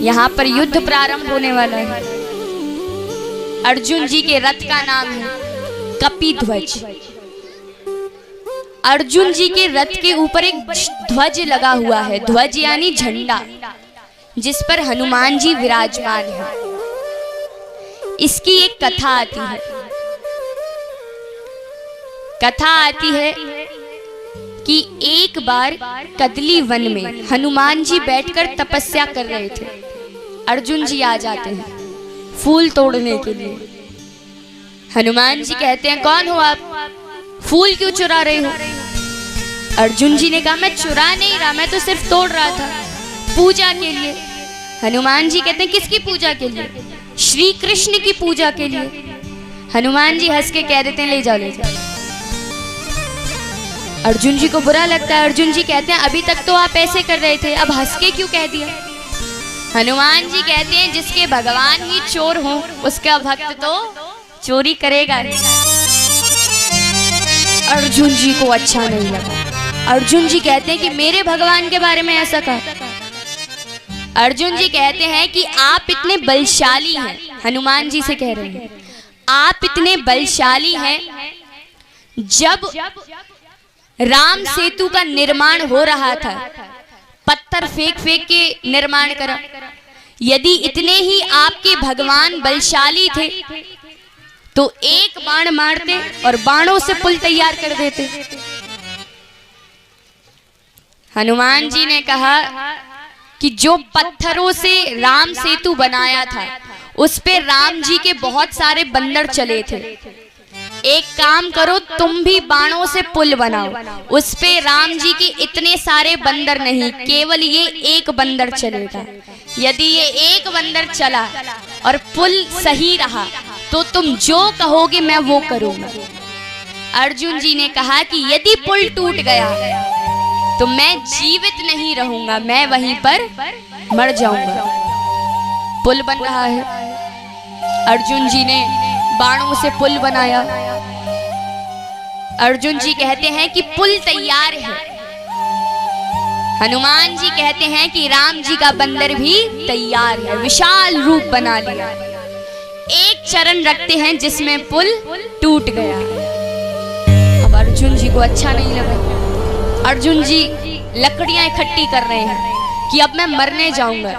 यहाँ पर युद्ध प्रारंभ होने वाला है। अर्जुन जी के रथ का नाम है कपिध्वज। अर्जुन जी के रथ के ऊपर एक ध्वज लगा हुआ है, ध्वज यानी झंडा, जिस पर हनुमान जी विराजमान है। इसकी एक कथा आती है। कथा आती है कि एक बार कदली वन में हनुमान जी बैठकर तपस्या कर रहे थे। अर्जुन जी आ जाते हैं फूल तोड़ने के लिए। हनुमान जी कहते हैं, कौन हो आप, फूल क्यों चुरा रहे हो? अर्जुन जी ने कहा, मैं चुरा नहीं रहा, मैं तो सिर्फ तोड़ रहा था पूजा के लिए। हनुमान जी कहते हैं, किसकी पूजा के लिए? श्री कृष्ण की पूजा के लिए। हनुमान जी हंस के कह देते हैं, ले जाओ ले जाओ। अर्जुन जी को बुरा लगता है। अर्जुन जी कहते हैं, अभी तक तो आप ऐसे कर रहे थे, अब हंस के क्यों कह दिया? हनुमान जी कहते हैं, जिसके भगवान ही चोर हो उसका भक्त तो चोरी करेगा। अर्जुन जी को अच्छा नहीं लगा। अर्जुन जी कहते हैं कि मेरे भगवान के बारे में ऐसा कहा। अर्जुन जी कहते हैं कि आप इतने बलशाली हैं। हनुमान जी से कह रहे हैं, आप इतने बलशाली हैं, जब राम सेतु का निर्माण हो रहा था, पत्थर फेंक फेंक के निर्माण करा। यदि इतने ही आपके भगवान बलशाली थे तो एक बाण मारते और बाणों से पुल तैयार कर देते। हनुमान जी ने कहा कि जो पत्थरों से राम सेतु बनाया था उस पे राम जी के बहुत सारे बंदर चले थे। एक काम करो, तुम भी बाणों से पुल बनाओ। उस पे राम जी के इतने सारे बंदर नहीं, केवल ये एक बंदर चलेगा। यदि ये एक बंदर चला और पुल सही रहा तो तुम जो कहोगे मैं वो करूंगा। अर्जुन जी ने कहा कि यदि पुल टूट गया तो मैं जीवित नहीं रहूंगा, मैं वहीं पर मर जाऊंगा। पुल बन रहा है। अर्जुन जी ने बाणों से पुल बनाया। अर्जुन जी कहते हैं कि पुल तैयार है। हनुमान जी कहते हैं कि राम जी का बंदर भी तैयार है, विशाल रूप बना लिया। एक चरण रखते हैं जिसमें पुल टूट गया। अब अर्जुन जी को अच्छा नहीं लगा। अर्जुन जी लकड़ियां इकट्ठी कर रहे हैं कि अब मैं मरने जाऊंगा।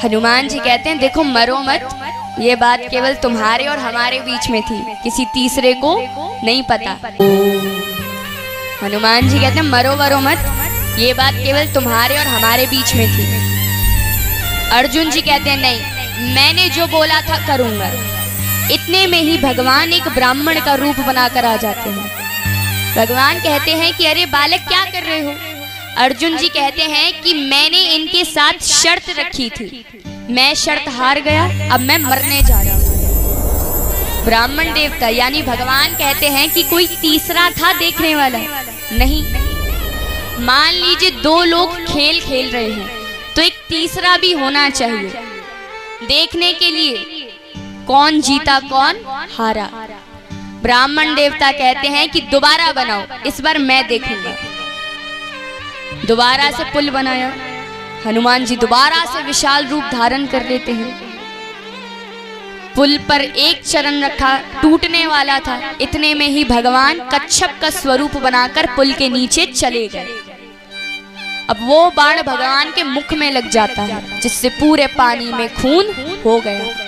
हनुमान जी कहते हैं, देखो मरो मत, ये बात केवल तुम्हारे और हमारे बीच में थी, किसी तीसरे को नहीं पता। हनुमान जी कहते हैं, मरो मरो मत, ये बात केवल तुम्हारे और हमारे बीच में थी। अर्जुन जी कहते हैं, नहीं, मैंने जो बोला था करूंगा। इतने में ही भगवान एक ब्राह्मण का रूप बनाकर आ जाते हैं। भगवान कहते हैं कि अरे बालक क्या कर रहे हो? अर्जुन जी कहते हैं कि मैंने इनके साथ शर्त रखी थी, मैं शर्त हार गया, अब मैं मरने जा रहा हूं। ब्राह्मण देवता यानी भगवान कहते हैं कि कोई तीसरा था देखने वाला? नहीं। मान लीजिए दो लोग खेल खेल रहे हैं तो एक तीसरा भी होना चाहिए देखने के लिए कौन जीता कौन हारा। ब्राह्मण देवता कहते हैं कि दोबारा बनाओ, इस बार मैं देखूंगा। दोबारा से पुल बनाया। हनुमान जी दोबारा से विशाल रूप धारण कर लेते हैं। पुल पर एक चरण रखा, टूटने वाला था। इतने में ही भगवान कच्छप का स्वरूप बनाकर पुल के नीचे चले गए। अब वो बाण भगवान के मुख में लग जाता है, जिससे पूरे पानी में खून हो गया।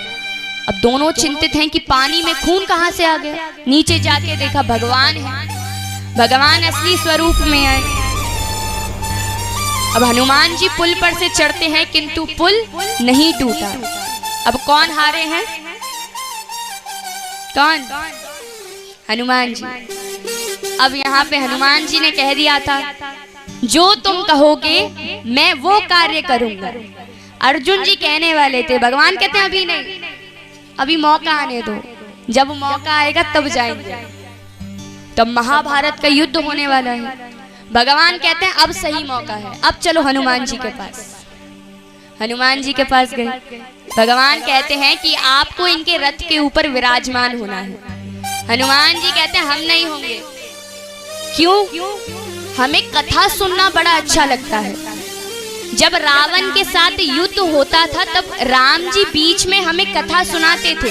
अब दोनों चिंतित हैं कि पानी में खून कहां से आ गया। नीचे जाके देखा भगवान है। भगवान असली स्वरूप में आए। अब हनुमान जी पुल पर से चढ़ते हैं किंतु पुल नहीं टूटा। अब कौन हारे हैं? कौन? हनुमान जी। अब यहाँ पे हनुमान जी ने कह दिया था, जो तुम कहोगे मैं वो कार्य करूंगा। अर्जुन जी कहने वाले थे, भगवान कहते हैं अभी नहीं, अभी मौका आने दो, जब मौका आएगा तब जाएंगे। तब महाभारत का युद्ध होने वाला है। भगवान कहते हैं अब सही मौका है, अब चलो हनुमान जी के पास। हनुमान जी के पास गए। भगवान कहते हैं कि आपको इनके रथ के ऊपर विराजमान होना है। हनुमान जी कहते हैं हम नहीं होंगे। क्यों? हमें कथा सुनना बड़ा अच्छा लगता है। जब रावण के साथ युद्ध होता था तब राम जी बीच में हमें कथा सुनाते थे।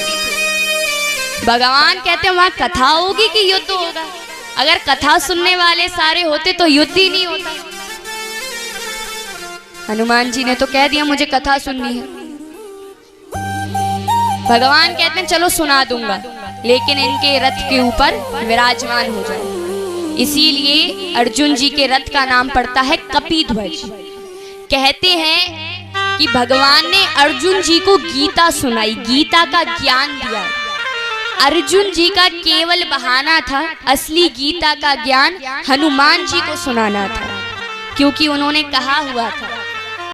भगवान कहते हैं वहां कथा होगी कि युद्ध होगा? अगर कथा सुनने वाले सारे होते तो युद्ध ही नहीं होता। हनुमान जी ने तो कह दिया मुझे कथा सुननी है। भगवान कहते हैं चलो सुना दूंगा, लेकिन इनके रथ के ऊपर विराजमान हो जाए। इसीलिए अर्जुन जी के रथ का नाम पड़ता है कपिध्वज। कहते हैं कि भगवान ने अर्जुन जी को गीता सुनाई, गीता का ज्ञान दिया। अर्जुन जी का केवल बहाना था, असली गीता का ज्ञान हनुमान जी को सुनाना था, क्योंकि उन्होंने कहा हुआ था